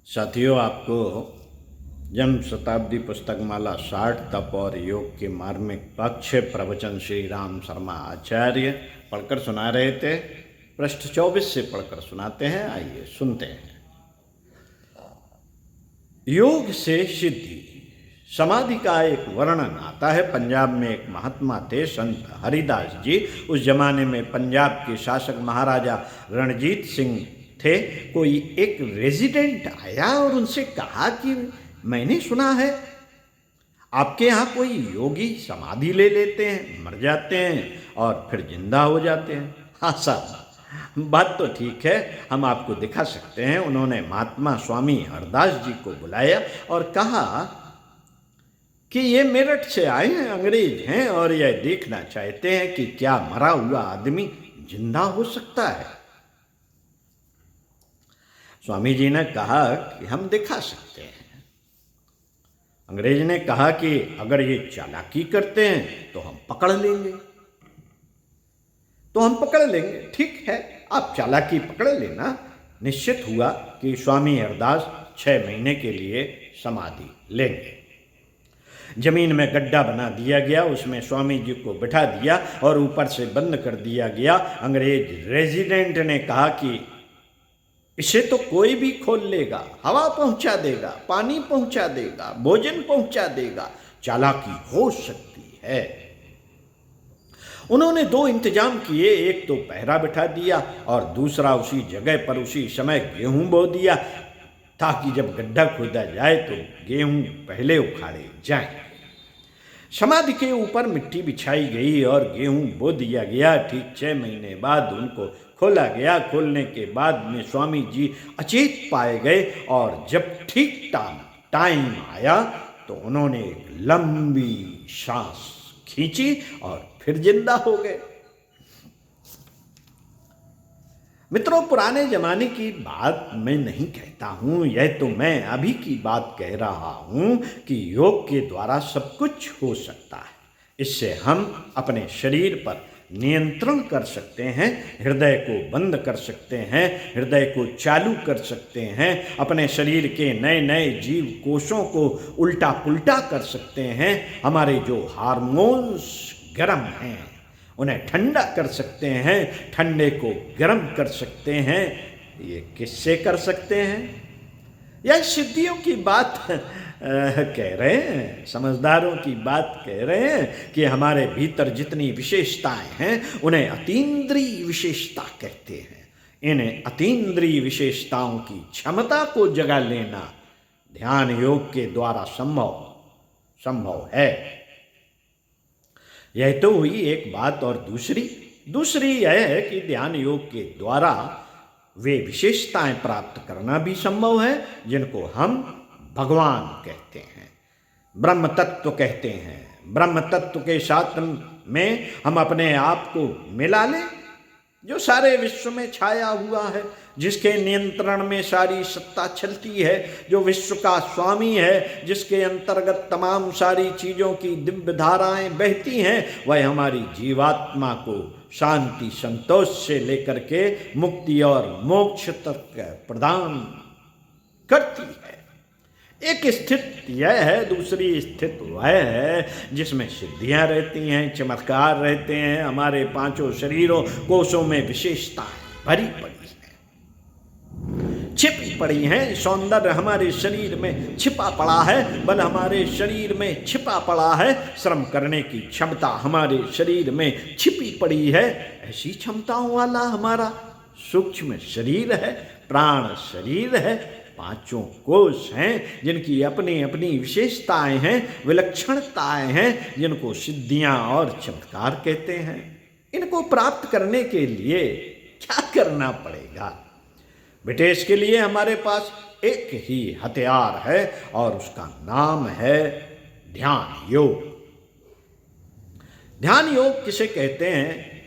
साथियों, आपको जन्म शताब्दी पुस्तक माला 60 तप और योग के मार्मिक पक्ष प्रवचन श्री राम शर्मा आचार्य पढ़कर सुना रहे थे। पृष्ठ 24 से पढ़कर सुनाते हैं, आइए सुनते हैं। योग से सिद्धि। समाधि का एक वर्णन आता है। पंजाब में एक महात्मा थे, संत हरिदास जी। उस जमाने में पंजाब के शासक महाराजा रणजीत सिंह थे। कोई एक रेजिडेंट आया और उनसे कहा कि मैंने सुना है आपके यहाँ कोई योगी समाधि ले लेते हैं, मर जाते हैं और फिर जिंदा हो जाते हैं। हाँ साहब, बात तो ठीक है, हम आपको दिखा सकते हैं। उन्होंने महात्मा स्वामी हरदास जी को बुलाया और कहा कि ये मेरठ से आए हैं, अंग्रेज हैं और यह देखना चाहते हैं कि क्या मरा हुआ आदमी जिंदा हो सकता है। स्वामी जी ने कहा कि हम दिखा सकते हैं। अंग्रेज ने कहा कि अगर ये चालाकी करते हैं तो हम पकड़ लेंगे। ठीक है, आप चालाकी पकड़ लेना। निश्चित हुआ कि स्वामी हरदास 6 महीने के लिए समाधि लेंगे। जमीन में गड्ढा बना दिया गया, उसमें स्वामी जी को बिठा दिया और ऊपर से बंद कर दिया गया। अंग्रेज रेजिडेंट ने कहा कि इसे तो कोई भी खोल लेगा, हवा पहुंचा देगा, पानी पहुंचा देगा, भोजन पहुंचा देगा, चालाकी हो सकती है। उन्होंने 2 इंतजाम किए। एक तो पहरा बिठा दिया और दूसरा उसी जगह पर उसी समय गेहूं बो दिया, ताकि जब गड्ढा खोदा जाए तो गेहूं पहले उखाड़े जाएं। समाधि के ऊपर मिट्टी बिछाई गई और गेहूं बो दिया गया। ठीक 6 महीने बाद उनको खोला गया। खोलने के बाद में स्वामी जी अचेत पाए गए और जब ठीक टाइम आया तो उन्होंने एक लंबी सांस खींची और फिर जिंदा हो गए। मित्रों, पुराने जमाने की बात मैं नहीं कहता हूँ, यह तो मैं अभी की बात कह रहा हूँ कि योग के द्वारा सब कुछ हो सकता है। इससे हम अपने शरीर पर नियंत्रण कर सकते हैं, हृदय को बंद कर सकते हैं, हृदय को चालू कर सकते हैं, अपने शरीर के नए नए जीव कोशों को उल्टा पुल्टा कर सकते हैं। हमारे जो हार्मोन्स गर्म हैं उन्हें ठंडा कर सकते हैं, ठंडे को गर्म कर सकते हैं। ये किससे कर सकते हैं? यह सिद्धियों की बात कह रहे हैं, समझदारों की बात कह रहे हैं कि हमारे भीतर जितनी विशेषताएं हैं उन्हें अतीन्द्रिय विशेषता कहते हैं। इन अतीन्द्रिय विशेषताओं की क्षमता को जगा लेना ध्यान योग के द्वारा संभव है। यह तो हुई एक बात। और दूसरी यह है कि ध्यान योग के द्वारा वे विशेषताएं प्राप्त करना भी संभव है जिनको हम भगवान कहते हैं, ब्रह्म तत्व कहते हैं। ब्रह्म तत्व के साथ में हम अपने आप को मिला लें, जो सारे विश्व में छाया हुआ है, जिसके नियंत्रण में सारी सत्ता चलती है, जो विश्व का स्वामी है, जिसके अंतर्गत तमाम सारी चीज़ों की दिव्य धाराएं बहती हैं। वह हमारी जीवात्मा को शांति संतोष से लेकर के मुक्ति और मोक्ष तक प्रदान करती है। एक स्थिति यह है, दूसरी स्थिति वह है जिसमें सिद्धियां रहती हैं, चमत्कार रहते हैं। हमारे 5 शरीरों कोशों में विशेषताएं भरी पड़ी हैं, छिपी पड़ी हैं। सौंदर्य हमारे शरीर में छिपा पड़ा है, बल हमारे शरीर में छिपा पड़ा है, श्रम करने की क्षमता हमारे शरीर में छिपी पड़ी है। ऐसी क्षमताओं वाला हमारा सूक्ष्म शरीर है, प्राण शरीर है। 5 कोश हैं जिनकी अपनी अपनी विशेषताएं हैं, विलक्षणताएं हैं, जिनको सिद्धियां और चमत्कार कहते हैं। इनको प्राप्त करने के लिए क्या करना पड़ेगा? बेटे, इसके लिए हमारे पास एक ही हथियार है और उसका नाम है ध्यान योग। ध्यान योग किसे कहते हैं?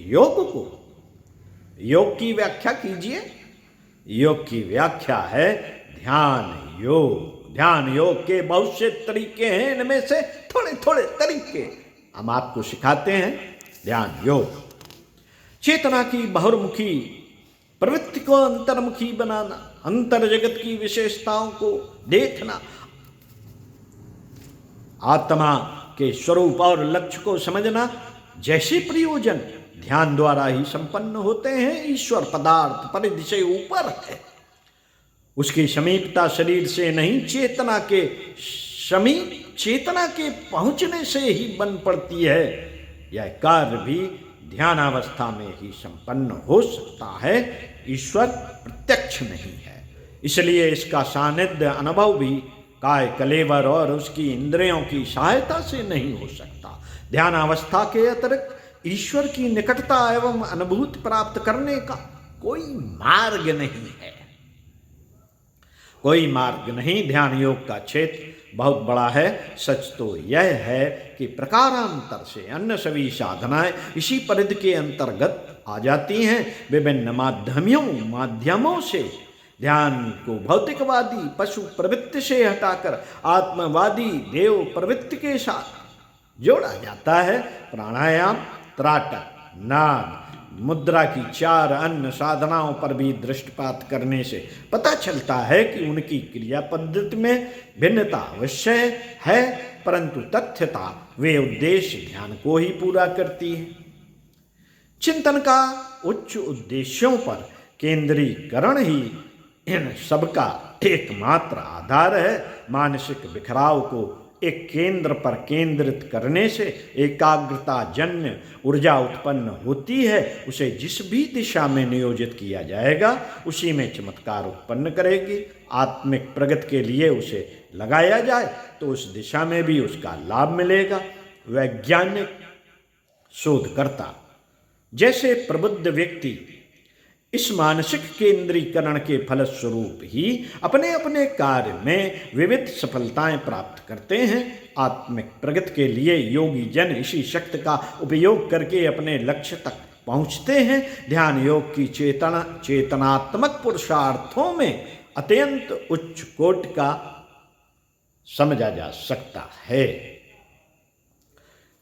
योग को। योग की व्याख्या कीजिए। योग की व्याख्या है ध्यान योग। ध्यान योग के बहुत से तरीके हैं, इनमें से थोड़े थोड़े तरीके हम आपको सिखाते हैं। ध्यान योग चेतना की बहुमुखी प्रवृत्ति को अंतर्मुखी बनाना, अंतर जगत की विशेषताओं को देखना, आत्मा के स्वरूप और लक्ष्य को समझना जैसे प्रयोजन ध्यान द्वारा ही संपन्न होते हैं। ईश्वर पदार्थ परिधि से ऊपर है, उसकी समीपता शरीर से नहीं चेतना के समीप, चेतना के पहुंचने से ही बन पड़ती है। यह कार्य भी ध्यानावस्था में ही संपन्न हो सकता है, ईश्वर प्रत्यक्ष नहीं है, इसलिए इसका सानिध्य अनुभव भी काय कलेवर और उसकी इंद्रियों की सहायता से नहीं हो सकता। ध्यानावस्था के अतिरिक्त ईश्वर की निकटता एवं अनुभूति प्राप्त करने का कोई मार्ग नहीं है, कोई मार्ग नहीं। ध्यान योग का क्षेत्र बहुत बड़ा है। सच तो यह है कि प्रकारांतर से अन्य सभी साधनाएं इसी परिधि के अंतर्गत आ जाती हैं। विभिन्न माध्यमों से ध्यान को भौतिकवादी पशु प्रवृत्ति से हटाकर आत्मवादी देव प्रवृत्ति के साथ जोड़ा जाता है। प्राणायाम, त्राटक, नाद, मुद्रा की 4 अन्य साधनाओं पर भी दृष्टिपात करने से पता चलता है कि उनकी क्रिया पद्धति में भिन्नता अवश्य है, परंतु तथ्यता वे उद्देश्य ध्यान को ही पूरा करती है। चिंतन का उच्च उद्देश्यों पर केंद्रीकरण ही इन सबका एकमात्र आधार है। मानसिक बिखराव को एक केंद्र पर केंद्रित करने से एकाग्रता जन्य ऊर्जा उत्पन्न होती है। उसे जिस भी दिशा में नियोजित किया जाएगा उसी में चमत्कार उत्पन्न करेगी। आत्मिक प्रगति के लिए उसे लगाया जाए तो उस दिशा में भी उसका लाभ मिलेगा। वैज्ञानिक शोधकर्ता जैसे प्रबुद्ध व्यक्ति इस मानसिक केंद्रीकरण के फलस्वरूप ही अपने अपने कार्य में विविध सफलताएं प्राप्त करते हैं। आत्मिक प्रगति के लिए योगी जन इसी शक्ति का उपयोग करके अपने लक्ष्य तक पहुंचते हैं। ध्यान योग की चेतनात्मक पुरुषार्थों में अत्यंत उच्च कोट का समझा जा सकता है।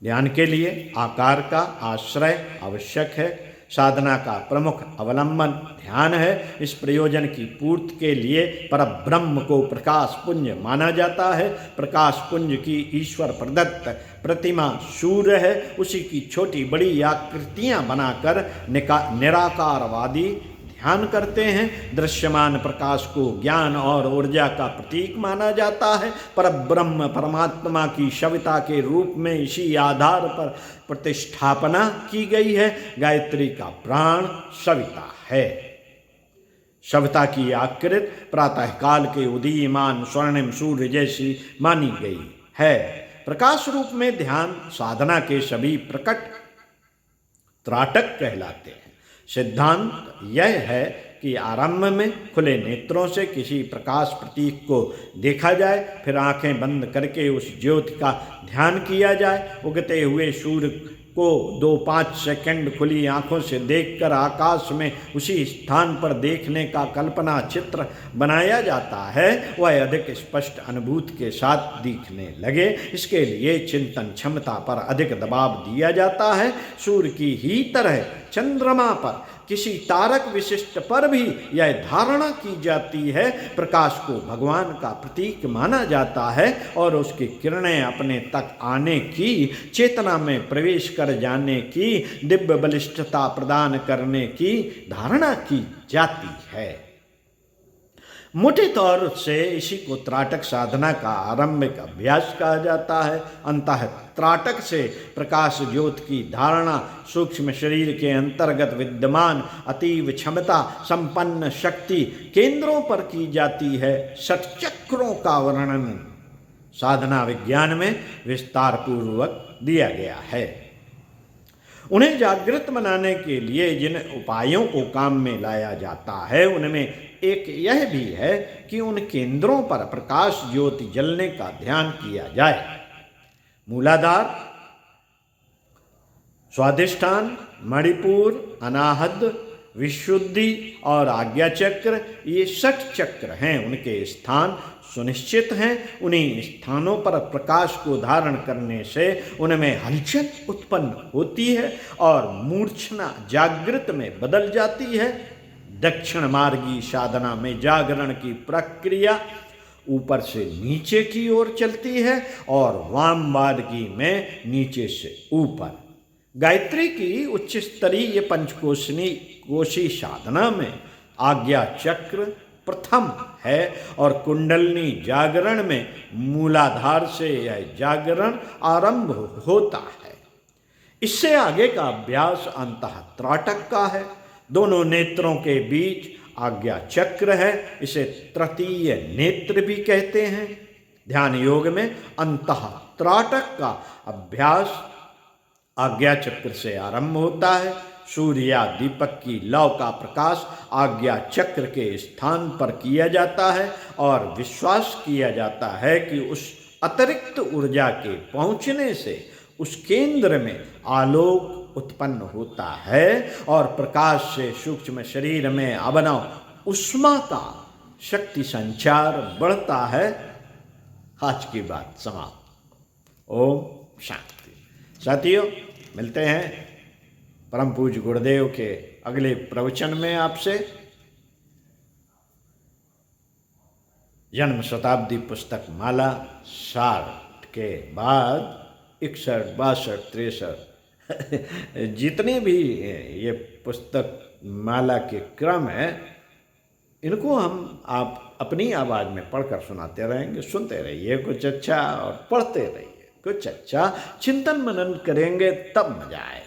ध्यान के लिए आकार का आश्रय आवश्यक है। साधना का प्रमुख अवलंबन ध्यान है। इस प्रयोजन की पूर्ति के लिए परब्रह्म को प्रकाश पुंज माना जाता है। प्रकाश पुंज की ईश्वर प्रदत्त प्रतिमा सूर्य है। उसी की छोटी बड़ी आकृतियां बनाकर निराकारवादी ध्यान करते हैं। दृश्यमान प्रकाश को ज्ञान और ऊर्जा का प्रतीक माना जाता है। परब्रह्म परमात्मा की सविता के रूप में इसी आधार पर प्रतिष्ठापना की गई है। गायत्री का प्राण सविता है। सविता की आकृति प्रातःकाल के उदीयमान स्वर्णिम सूर्य जैसी मानी गई है। प्रकाश रूप में ध्यान साधना के सभी प्रकट त्राटक कहलाते हैं। सिद्धांत यह है कि आरंभ में खुले नेत्रों से किसी प्रकाश प्रतीक को देखा जाए, फिर आंखें बंद करके उस ज्योति का ध्यान किया जाए। उगते हुए सूर्य को 2-5 सेकंड खुली आंखों से देखकर आकाश में उसी स्थान पर देखने का कल्पना चित्र बनाया जाता है। वह अधिक स्पष्ट अनुभूति के साथ दिखने लगे। इसके लिए चिंतन क्षमता पर अधिक दबाव दिया जाता है। सूर्य की ही तरह चंद्रमा पर किसी तारक विशिष्ट पर भी यह धारणा की जाती है प्रकाश को भगवान का प्रतीक माना जाता है और उसकी किरणें अपने तक आने की, चेतना में प्रवेश कर जाने की, दिव्य बलिष्ठता प्रदान करने की धारणा की जाती है। मोटे तौर से इसी को त्राटक साधना का आरंभिक अभ्यास कहा जाता है। अंतः त्राटक से प्रकाश ज्योति की धारणा सूक्ष्म शरीर के अंतर्गत विद्यमान अतीव क्षमता संपन्न शक्ति केंद्रों पर की जाती है। षटचक्रों का वर्णन साधना विज्ञान में विस्तार पूर्वक दिया गया है। उन्हें जागृत बनाने के लिए जिन उपायों को काम में लाया जाता है उनमें एक यह भी है कि उन केंद्रों पर प्रकाश ज्योति जलने का ध्यान किया जाए। मूलाधार, स्वाधिष्ठान, मणिपुर, अनाहत, विशुद्धि और आज्ञा चक्र, ये 6 चक्र हैं। उनके स्थान सुनिश्चित हैं। उन्हीं स्थानों पर प्रकाश को धारण करने से उनमें हलचल उत्पन्न होती है और मूर्छना जागृत में बदल जाती है। दक्षिण मार्गी साधना में जागरण की प्रक्रिया ऊपर से नीचे की ओर चलती है और वाम मार्गी में नीचे से ऊपर। गायत्री की उच्च स्तरीय कोशी साधना में आज्ञा चक्र प्रथम है और कुंडलनी जागरण में मूलाधार से यह जागरण आरंभ होता है। इससे आगे का अभ्यास अंतःत्राटक का है। दोनों नेत्रों के बीच आज्ञा चक्र है, इसे तृतीय नेत्र भी कहते हैं। ध्यान योग में अंतःत्राटक का अभ्यास आज्ञा चक्र से आरंभ होता है। सूर्य या दीपक की लौ का प्रकाश आज्ञा चक्र के स्थान पर किया जाता है और विश्वास किया जाता है कि उस अतिरिक्त ऊर्जा के पहुंचने से उस केंद्र में आलोक उत्पन्न होता है और प्रकाश से सूक्ष्म शरीर में अभिनव उष्मा का शक्ति संचार बढ़ता है। आज की बात समाप्त। ओम शांति। साथियों, मिलते हैं परम पूज्य गुरुदेव के अगले प्रवचन में आपसे। जन्म शताब्दी पुस्तक माला 60 के बाद 61, 62, 63 जितने भी ये पुस्तक माला के क्रम है, इनको आप अपनी आवाज़ में पढ़कर सुनाते रहेंगे। सुनते रहिए कुछ अच्छा और पढ़ते रहिए कुछ अच्छा। चिंतन मनन करेंगे तब मजा आएगा।